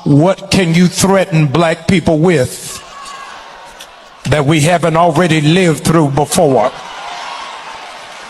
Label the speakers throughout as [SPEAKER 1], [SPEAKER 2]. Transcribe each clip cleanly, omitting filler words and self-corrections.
[SPEAKER 1] What can you threaten black people with that we haven't already lived through before?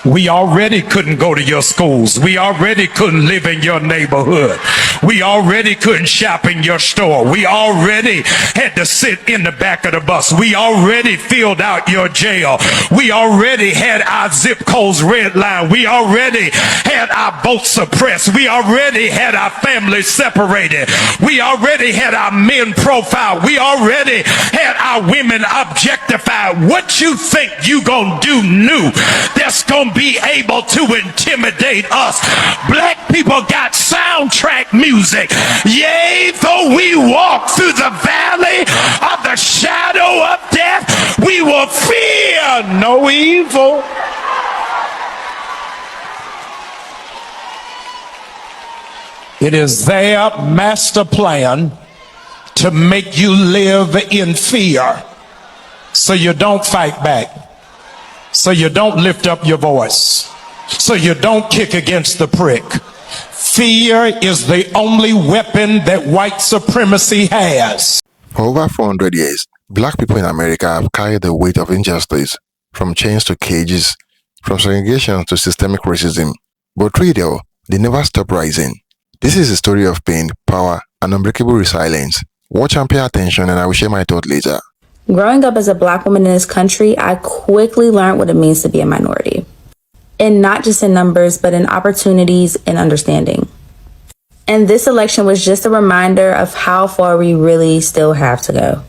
[SPEAKER 1] We already couldn't go to your schools. We already couldn't live in your neighborhood. We already couldn't shop in your store. We already had to sit in the back of the bus. We already filled out your jail. We already had our zip codes redlined. We already had our votes suppressed. We already had our families separated. We already had our men profiled. We already had our women objectified. What you think you gonna do new that's gonna be able to intimidate us? Black people got soundtrack music. Yea, though we walk through the valley of the shadow of death, we will fear no evil. It is their master plan to make you live in fear so you don't fight back, so you don't lift up your voice, so you don't kick against the prick. Fear is the only weapon that white supremacy has.
[SPEAKER 2] For over 400 years, black people in America have carried the weight of injustice, from chains to cages, from segregation to systemic racism. But through it all, they never stop rising. This is a story of pain, power, and unbreakable resilience. Watch and pay attention, and I will share my thought later.
[SPEAKER 3] Growing up as a black woman in this country, I quickly learned what it means to be a minority. And not just in numbers, but in opportunities and understanding. And this election was just a reminder of how far we really still have to go.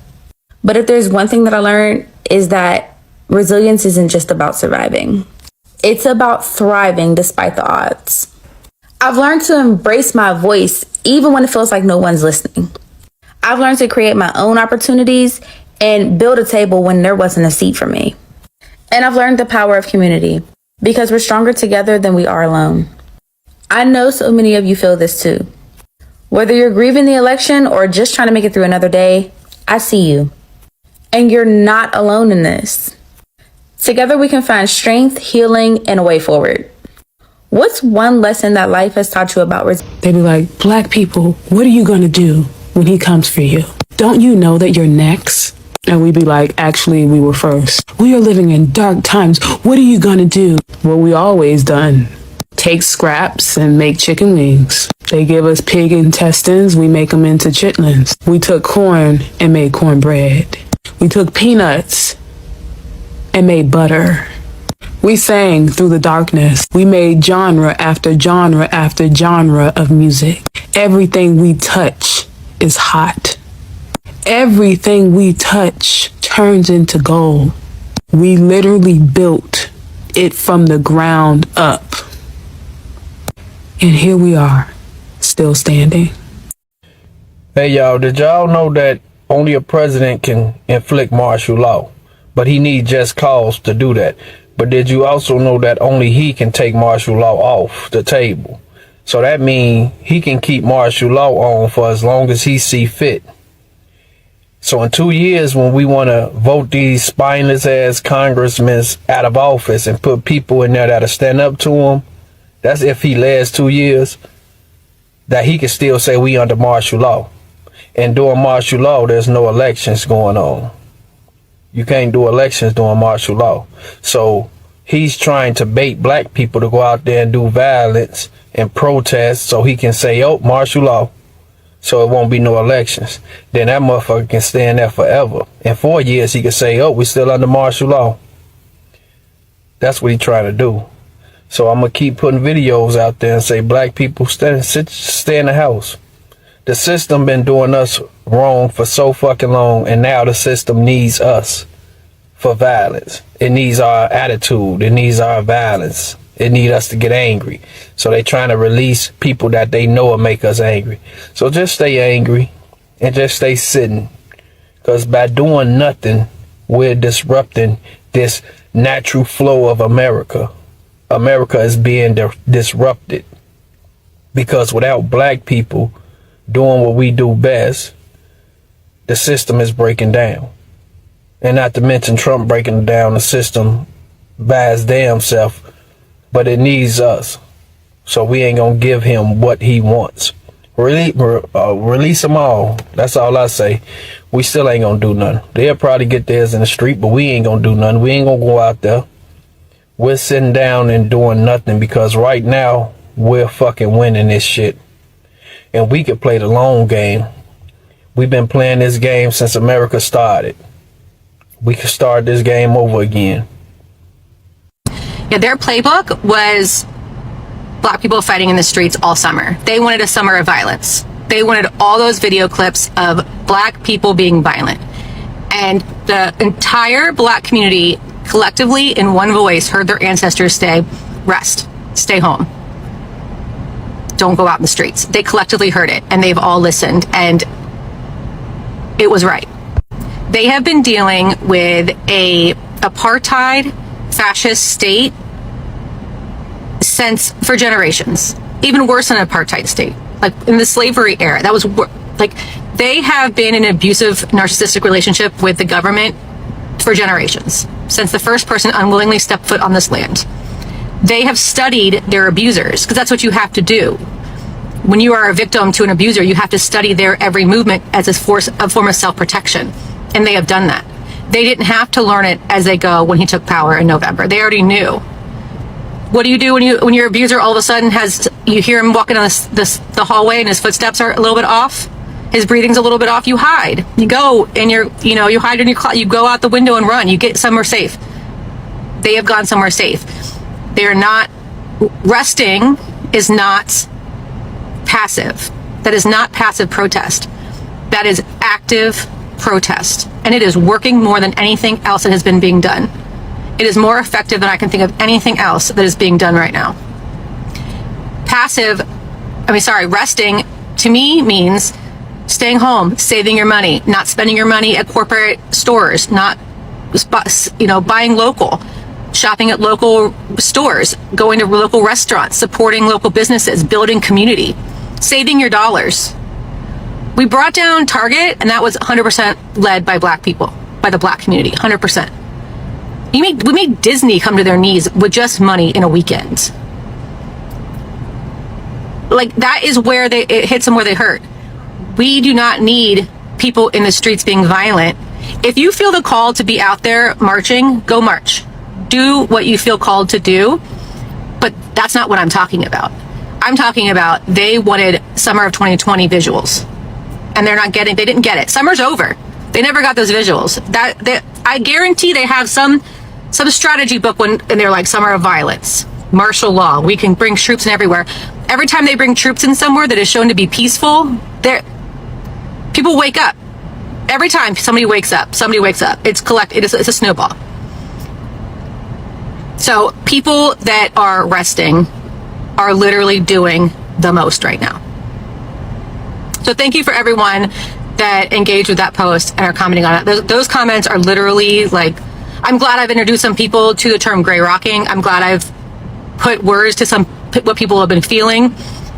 [SPEAKER 3] But if there's one thing that I learned, is that resilience isn't just about surviving. It's about thriving despite the odds. I've learned to embrace my voice, even when it feels like no one's listening. I've learned to create my own opportunities and build a table when there wasn't a seat for me. And I've learned the power of community, because we're stronger together than we are alone. I know so many of you feel this too. Whether you're grieving the election or just trying to make it through another day, I see you. And you're not alone in this. Together we can find strength, healing, and a way forward. What's one lesson that life has taught you about resilience?
[SPEAKER 4] They be like, black people, what are you gonna do when he comes for you? Don't you know that you're next? And we be like, actually, we were first. We are living in dark times. What are you gonna do? What we always done. Take scraps and make chicken wings. They give us pig intestines, we make them into chitlins. We took corn and made cornbread. We took peanuts and made butter. We sang through the darkness. We made genre after genre after genre of music. Everything we touch is hot. Everything we touch turns into gold. We literally built it from the ground up. And here we are, still standing.
[SPEAKER 5] Hey y'all, did y'all know that only a president can inflict martial law? But he needs just cause to do that. But did you also know that only he can take martial law off the table? So that means he can keep martial law on for as long as he see fit. So in 2 years, when we want to vote these spineless ass congressmen out of office and put people in there that'll stand up to him, that's if he lasts 2 years, that he can still say we under martial law. And during martial law, there's no elections going on. You can't do elections during martial law. So he's trying to bait black people to go out there and do violence and protest so he can say, oh, martial law. So it won't be no elections. Then that motherfucker can stay in there forever. In 4 years, he can say, oh, we still under martial law. That's what he's trying to do. So I'm going to keep putting videos out there and say, black people, stay in the house. The system been doing us wrong for so fucking long, and now the system needs us for violence. It needs our attitude. It needs our violence. It needs us to get angry. So they trying to release people that they know will make us angry. So just stay angry and just stay sitting. Because by doing nothing, we're disrupting this natural flow of America. America is being disrupted. Because without black people doing what we do best, the system is breaking down. And not to mention Trump breaking down the system by his damn self. But it needs us. So we ain't gonna give him what he wants. Release them all. That's all I say. We still ain't gonna do nothing. They'll probably get theirs in the street, but we ain't gonna do nothing. We ain't gonna go out there. We're sitting down and doing nothing because right now we're fucking winning this shit. And we could play the long game. We've been playing this game since America started. We could start this game over again.
[SPEAKER 6] Yeah, their playbook was black people fighting in the streets all summer. They wanted a summer of violence. They wanted all those video clips of black people being violent. And the entire black community collectively in one voice heard their ancestors say, rest, stay home. Don't go out in the streets. They collectively heard it and they've all listened and it was right. They have been dealing with a apartheid fascist state for generations, even worse than an apartheid state. Like in the slavery era, that was like they have been in an abusive, narcissistic relationship with the government for generations, since the first person unwillingly stepped foot on this land. They have studied their abusers, because that's what you have to do. When you are a victim to an abuser, you have to study their every movement as a form of self-protection, and they have done that. They didn't have to learn it as they go when he took power in November. They already knew. What do you do when your abuser all of a sudden you hear him walking on the hallway and his footsteps are a little bit off? His breathing's a little bit off. You hide. You go and you hide in your closet. You go out the window and run. You get somewhere safe. They have gone somewhere safe. They are not resting. Is not passive. That is not passive protest. That is active protest, and it is working more than anything else that has been being done. It is more effective than I can think of anything else that is being done right now. Resting to me means staying home, saving your money, not spending your money at corporate stores, not buying local, shopping at local stores, going to local restaurants, supporting local businesses, building community, saving your dollars. We brought down Target, and that was 100% led by black people, by the black community, 100%. We made Disney come to their knees with just money in a weekend. Like, that is where it hits them where they hurt. We do not need people in the streets being violent. If you feel the call to be out there marching, go march. Do what you feel called to do, but that's not what I'm talking about. I'm talking about they wanted summer of 2020 visuals, and they didn't get it. Summer's over. They never got those visuals. I guarantee they have some strategy book and they're like, summer of violence, martial law, we can bring troops in everywhere. Every time they bring troops in somewhere that is shown to be peaceful, people wake up. Every time somebody wakes up. It's a snowball. So people that are resting are literally doing the most right now. So thank you for everyone that engaged with that post and are commenting on it. Those comments are literally like, I'm glad I've introduced some people to the term gray rocking. I'm glad I've put words to what people have been feeling,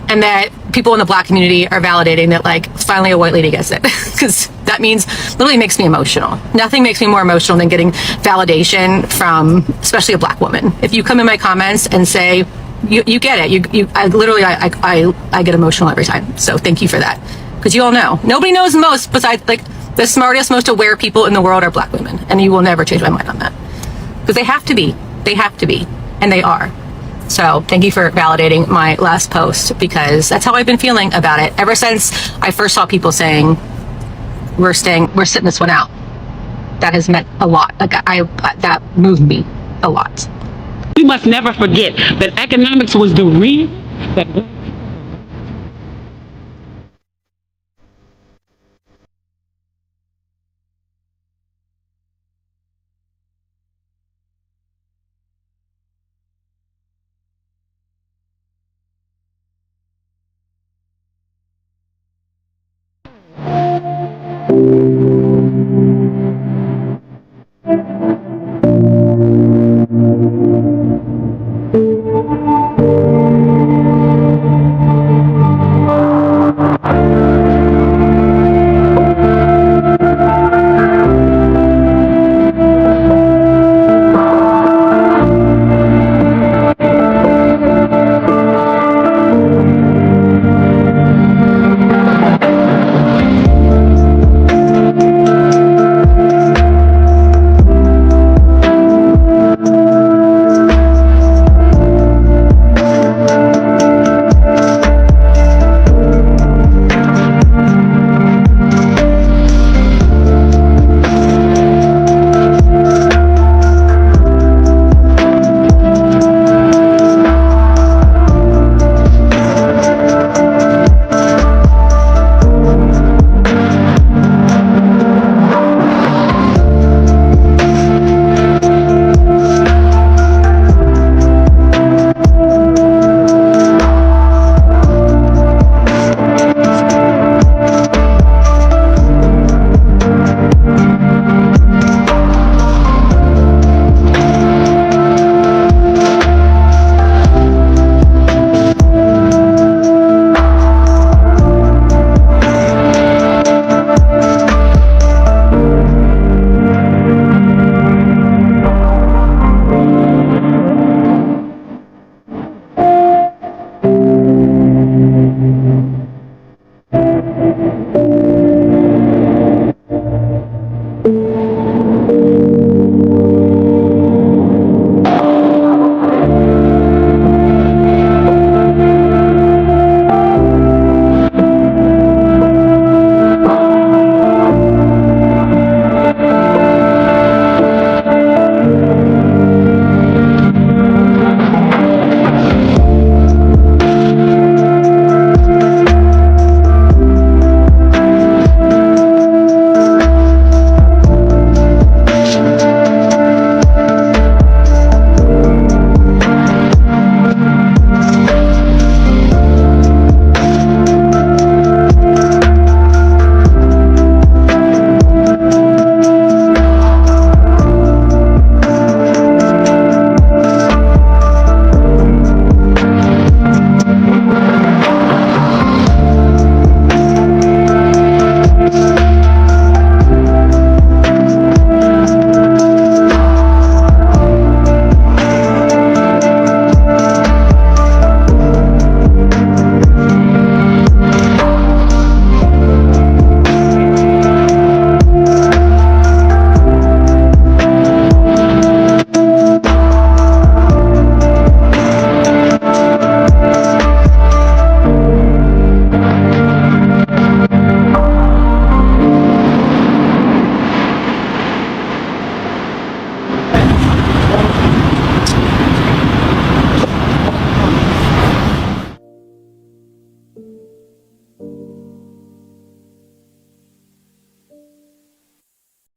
[SPEAKER 6] and that people in the black community are validating that, like, finally a white lady gets it. Because that literally makes me emotional. Nothing makes me more emotional than getting validation from, especially a black woman. If you come in my comments and say, you get it, I get emotional every time. So thank you for that. Because you all know, nobody knows most besides, like, the smartest, most aware people in the world are black women, and you will never change my mind on that. Because they have to be, and they are. So thank you for validating my last post, because that's how I've been feeling about it ever since I first saw people saying, we're sitting this one out. That has meant a lot. Like, that moved me a lot.
[SPEAKER 4] We must never forget that economics was the reason that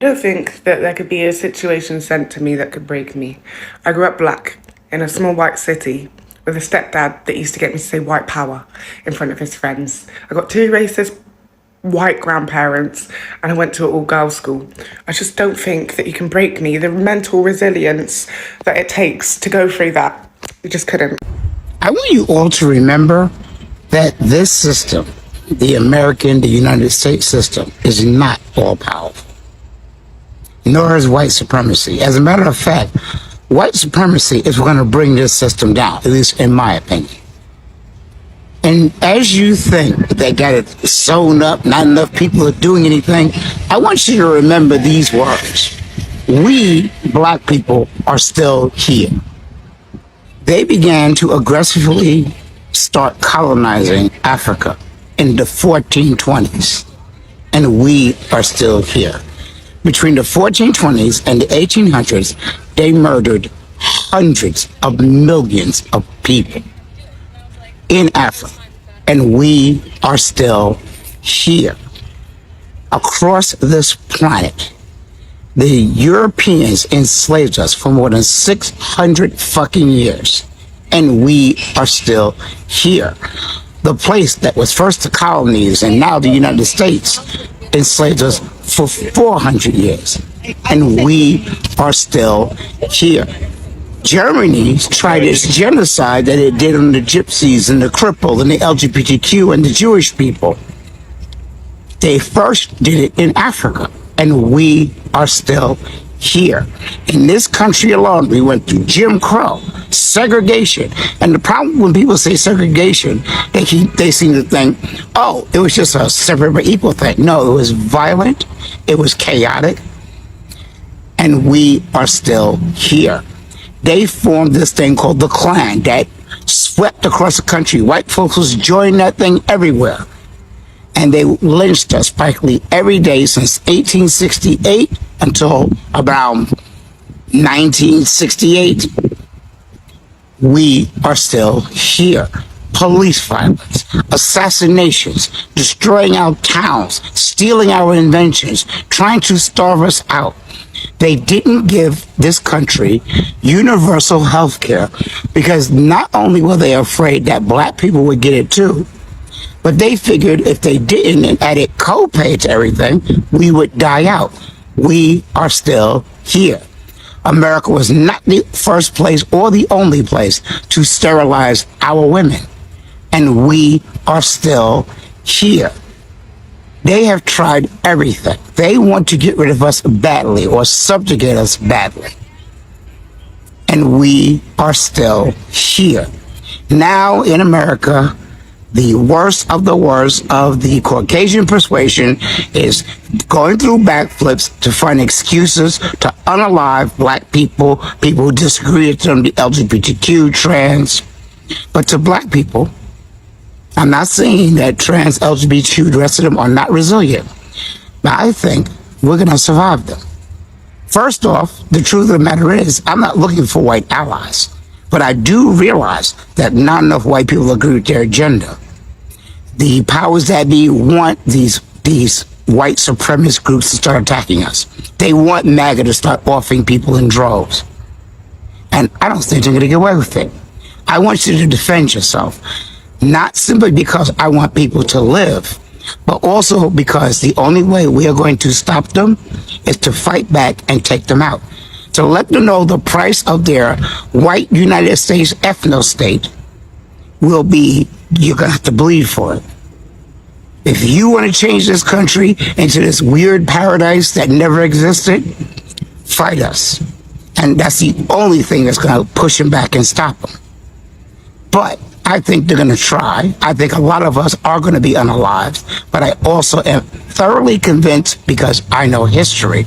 [SPEAKER 7] I don't think that there could be a situation sent to me that could break me. I grew up black in a small white city with a stepdad that used to get me to say white power in front of his friends. I got two racist white grandparents and I went to an all-girls school. I just don't think that you can break me. The mental resilience that it takes to go through that, you just couldn't.
[SPEAKER 8] I want you all to remember that this system, the United States system, is not all powerful. Nor is white supremacy. As a matter of fact, white supremacy is going to bring this system down, at least in my opinion. And as you think they got it sewn up, not enough people are doing anything, I want you to remember these words. We, black people, are still here. They began to aggressively start colonizing Africa in the 1420s, and we are still here. Between the 1420s and the 1800s, they murdered hundreds of millions of people in Africa, and we are still here. Across this planet, the Europeans enslaved us for more than 600 fucking years, and we are still here. The place that was first the colonies and now the United States enslaved us for 400 years, and we are still here. Germany tried its genocide that it did on the gypsies and the crippled and the LGBTQ and the Jewish people. They first did it in Africa, and we are still here. In this country alone, we went through Jim Crow, segregation. And the problem when people say segregation, they seem to think, oh, it was just a separate but equal thing. No, it was violent, it was chaotic, and we are still here. They formed this thing called the Klan that swept across the country. White folks was joining that thing everywhere. And they lynched us practically every day since 1868 until about 1968. We are still here. Police violence, assassinations, destroying our towns, stealing our inventions, trying to starve us out. They didn't give this country universal health care because not only were they afraid that black people would get it too, but they figured if they didn't and added copay to everything, we would die out. We are still here. America was not the first place or the only place to sterilize our women. And we are still here. They have tried everything. They want to get rid of us badly or subjugate us badly. And we are still here. Now in America, the worst of the worst of the Caucasian persuasion is going through backflips to find excuses to unalive black people, people who disagree with them, the LGBTQ, trans. But to black people, I'm not saying that trans, LGBTQ, the rest of them are not resilient, but I think we're going to survive them. First off, the truth of the matter is, I'm not looking for white allies, but I do realize that not enough white people agree with their agenda. The powers that be want these white supremacist groups to start attacking us. They want MAGA to start offing people in droves. And I don't think they're going to get away with it. I want you to defend yourself. Not simply because I want people to live, but also because the only way we are going to stop them is to fight back and take them out. To let them know the price of their white United States ethno-state will be, you're going to have to bleed for it. If you want to change this country into this weird paradise that never existed, fight us. And that's the only thing that's going to push them back and stop them. But I think they're going to try. I think a lot of us are going to be unalived. But I also am thoroughly convinced, because I know history,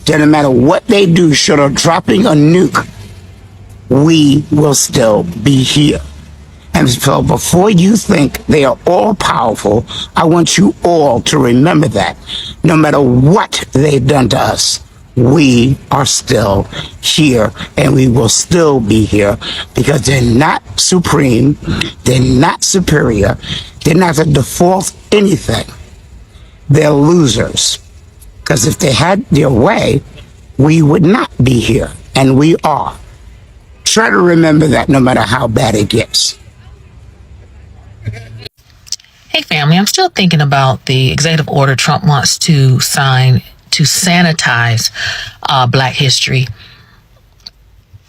[SPEAKER 8] that no matter what they do, short of dropping a nuke, we will still be here. And so before you think they are all powerful, I want you all to remember that no matter what they've done to us, we are still here, and we will still be here because they're not supreme, they're not superior, they're not the default anything. They're losers. Because if they had their way, we would not be here, and we are. Try to remember that no matter how bad it gets.
[SPEAKER 9] Hey family, I'm still thinking about the executive order Trump wants to sign to sanitize Black history.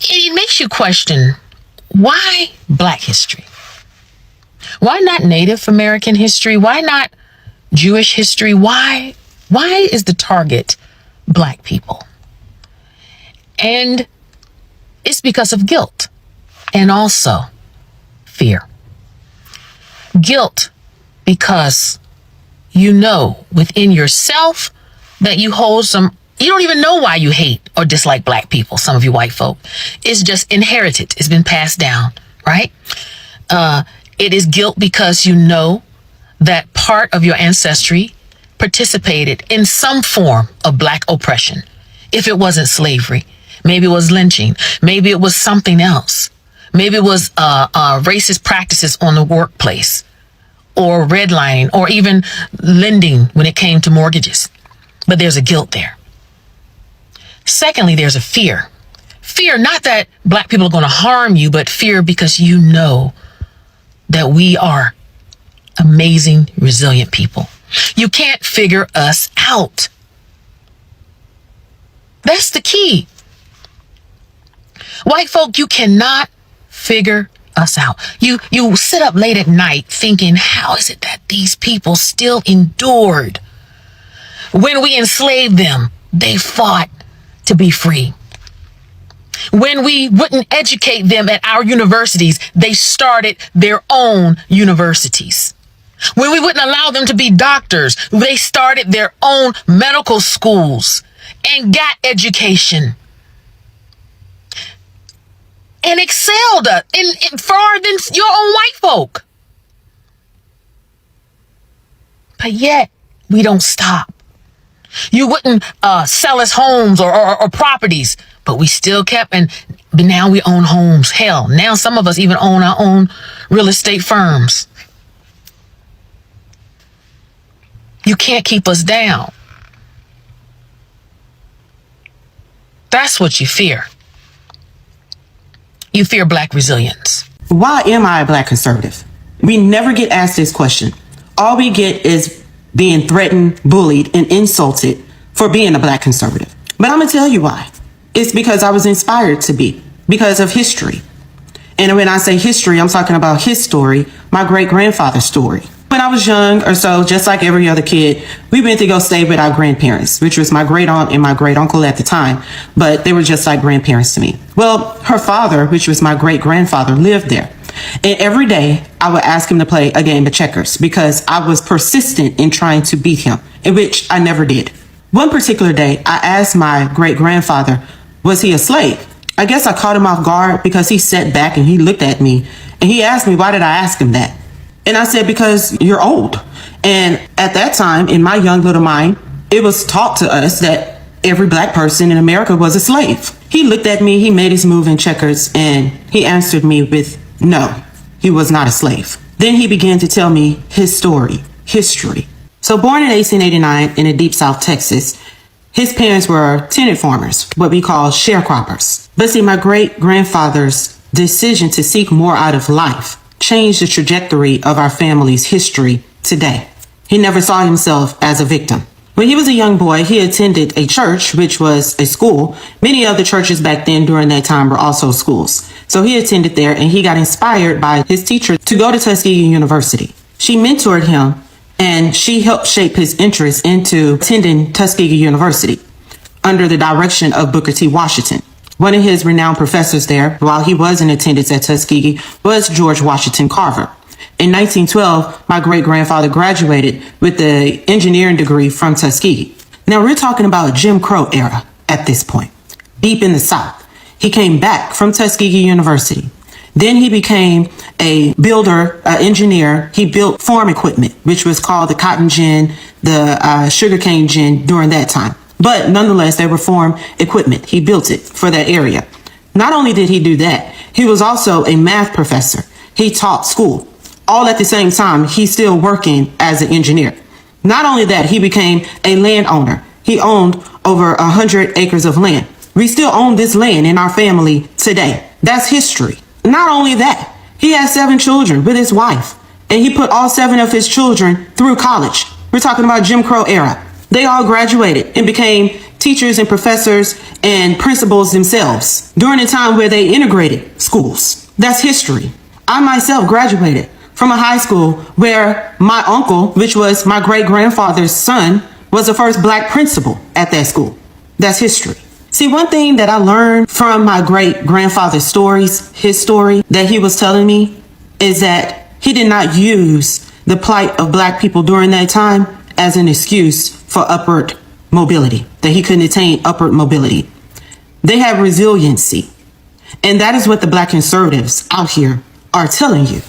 [SPEAKER 9] It makes you question, why Black history? Why not Native American history? Why not Jewish history? Why is the target Black people? And it's because of guilt and also fear. Guilt because you know within yourself that you hold some, you don't even know why you hate or dislike Black people, some of you white folk. It's just inherited. It's been passed down, right? It is guilt because you know that part of your ancestry participated in some form of Black oppression. If it wasn't slavery, maybe it was lynching, maybe it was something else. Maybe it was racist practices on the workplace, or redlining, or even lending when it came to mortgages. But there's a guilt there. Secondly, there's a fear. Fear, not that Black people are going to harm you, but fear because you know that we are amazing, resilient people. You can't figure us out. That's the key. White folk, you cannot figure us out. You sit up late at night thinking, how is it that these people still endured? When we enslaved them, they fought to be free. When we wouldn't educate them at our universities, they started their own universities. When we wouldn't allow them to be doctors, they started their own medical schools and got education. And excelled in far than your own white folk. But yet, we don't stop. You wouldn't sell us homes or properties, but we still kept, and now we own homes. Hell, now some of us even own our own real estate firms. You can't keep us down. That's what you fear. You fear Black resilience.
[SPEAKER 10] Why am I a Black conservative? We never get asked this question. All we get is being threatened, bullied, and insulted for being a Black conservative. But I'm going to tell you why. It's because I was inspired to be, because of history. And when I say history, I'm talking about his story, my great-grandfather's story. When I was young or so, just like every other kid, we went to go stay with our grandparents, which was my great aunt and my great uncle at the time, but they were just like grandparents to me. Well, her father, which was my great grandfather, lived there. And every day I would ask him to play a game of checkers because I was persistent in trying to beat him, in which I never did. One particular day, I asked my great grandfather, was he a slave? I guess I caught him off guard because he sat back and he looked at me and he asked me, why did I ask him that? And I said, because you're old. And at that time, in my young little mind, it was taught to us that every Black person in America was a slave. He looked at me, he made his move in checkers, and he answered me with, no, he was not a slave. Then he began to tell me his story, history. So born in 1889 in the deep South Texas, his parents were tenant farmers, what we call sharecroppers. But see, my great grandfather's decision to seek more out of life changed the trajectory of our family's history today. He never saw himself as a victim. When he was a young boy, he attended a church, which was a school. Many of the churches back then during that time were also schools. So he attended there and he got inspired by his teacher to go to Tuskegee University. She mentored him and she helped shape his interest into attending Tuskegee University under the direction of Booker T. Washington. One of his renowned professors there, while he was in attendance at Tuskegee, was George Washington Carver. In 1912, my great-grandfather graduated with the engineering degree from Tuskegee. Now, we're talking about Jim Crow era at this point, deep in the South. He came back from Tuskegee University. Then he became a builder, engineer. He built farm equipment, which was called the cotton gin, the sugarcane gin during that time. But nonetheless, they were farm equipment. He built it for that area. Not only did he do that, he was also a math professor. He taught school. All at the same time, he's still working as an engineer. Not only that, he became a landowner. he owned over 100 acres of land. We still own this land in our family today. That's history. Not only that, he has 7 children with his wife, and he put all 7 of his children through college. We're talking about Jim Crow era. They all graduated and became teachers and professors and principals themselves during a time where they integrated schools. That's history. I myself graduated from a high school where my uncle, which was my great-grandfather's son, was the first black principal at that school. That's history. See, one thing that I learned from my great-grandfather's stories, his story that he was telling me, is that he did not use the plight of black people during that time as an excuse for upward mobility, that he couldn't attain upward mobility. They have resiliency. And that is what the black conservatives out here are telling you.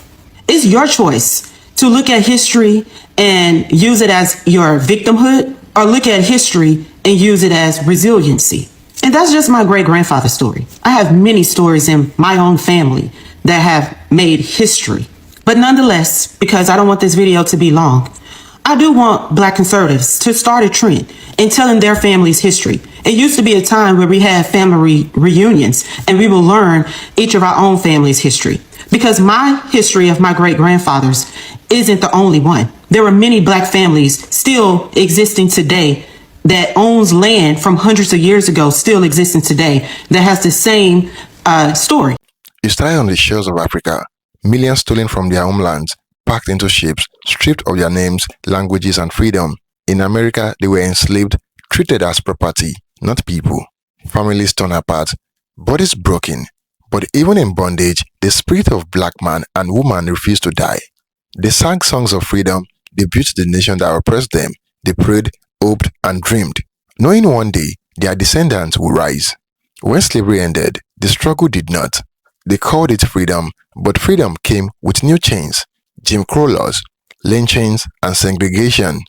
[SPEAKER 10] It's your choice to look at history and use it as your victimhood, or look at history and use it as resiliency. And that's just my great-grandfather's story. I have many stories in my own family that have made history. But nonetheless, because I don't want this video to be long, I do want black conservatives to start a trend in telling their family's history. It used to be a time where we had family reunions and we will learn each of our own family's history. Because my history of my great-grandfathers isn't the only one. There are many black families still existing today that owns land from hundreds of years ago, still existing today, that has the same story.
[SPEAKER 2] You started on the shores of Africa, millions stolen from their homelands, packed into ships, stripped of their names, languages, and freedom. In America, they were enslaved, treated as property, not people. Families torn apart, bodies broken. But even in bondage, the spirit of black man and woman refused to die. They sang songs of freedom, they built the nation that oppressed them, they prayed, hoped, and dreamed, knowing one day their descendants would rise. When slavery ended, the struggle did not. They called it freedom, but freedom came with new chains, Jim Crow laws, lynchings, and segregation.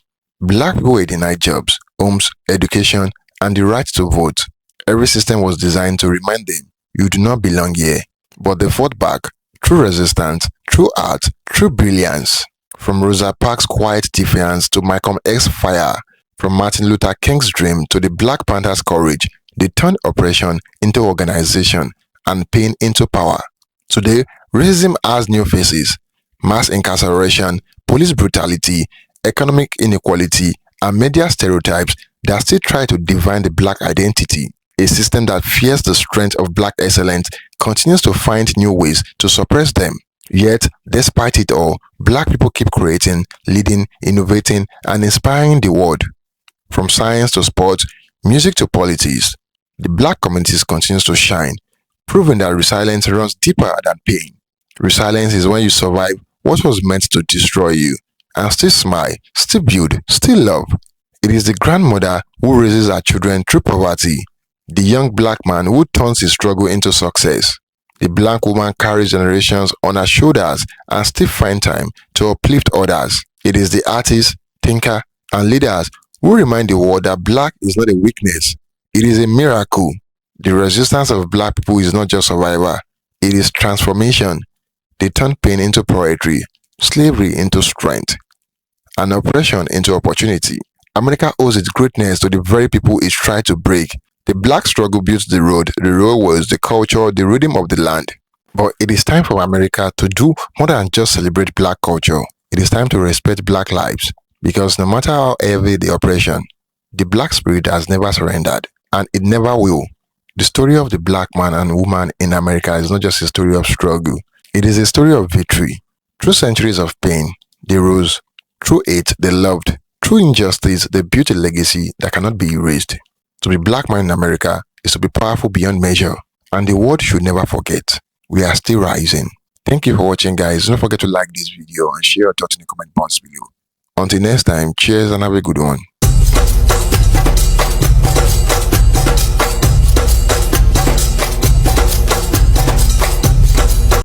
[SPEAKER 2] Black people were denied jobs, homes, education, and the right to vote. Every system was designed to remind them, you do not belong here. But they fought back, through resistance, through art, through brilliance. From Rosa Parks' quiet defiance to Malcolm X's fire, from Martin Luther King's dream to the Black Panthers' courage, they turned oppression into organization and pain into power. Today, racism has new faces: mass incarceration, police brutality, economic inequality, and media stereotypes that still try to define the black identity. A system that fears the strength of black excellence continues to find new ways to suppress them. Yet, despite it all, black people keep creating, leading, innovating, and inspiring the world. From science to sports, music to politics, the black communities continues to shine, proving that resilience runs deeper than pain. Resilience is when you survive what was meant to destroy you, and still smile, still build, still love. It is the grandmother who raises her children through poverty, the young black man who turns his struggle into success. The black woman carries generations on her shoulders and still finds time to uplift others. It is the artists, thinker, and leaders who remind the world that black is not a weakness, it is a miracle. The resistance of black people is not just survival, it is transformation. They turn pain into poetry, slavery into strength, and oppression into opportunity. America owes its greatness to the very people it tried to break. The black struggle built the road was the culture, the rhythm of the land. But it is time for America to do more than just celebrate black culture. It is time to respect black lives, because no matter how heavy the oppression, the black spirit has never surrendered, and it never will. The story of the black man and woman in America is not just a story of struggle, it is a story of victory. Through centuries of pain, they rose. Through hate, they loved. Through injustice, they built a legacy that cannot be erased. To be black man in America is to be powerful beyond measure, and the world should never forget. We are still rising. Thank you for watching, guys. Don't forget to like this video and share your thoughts in the comment box below. Until next time, cheers and have a good one.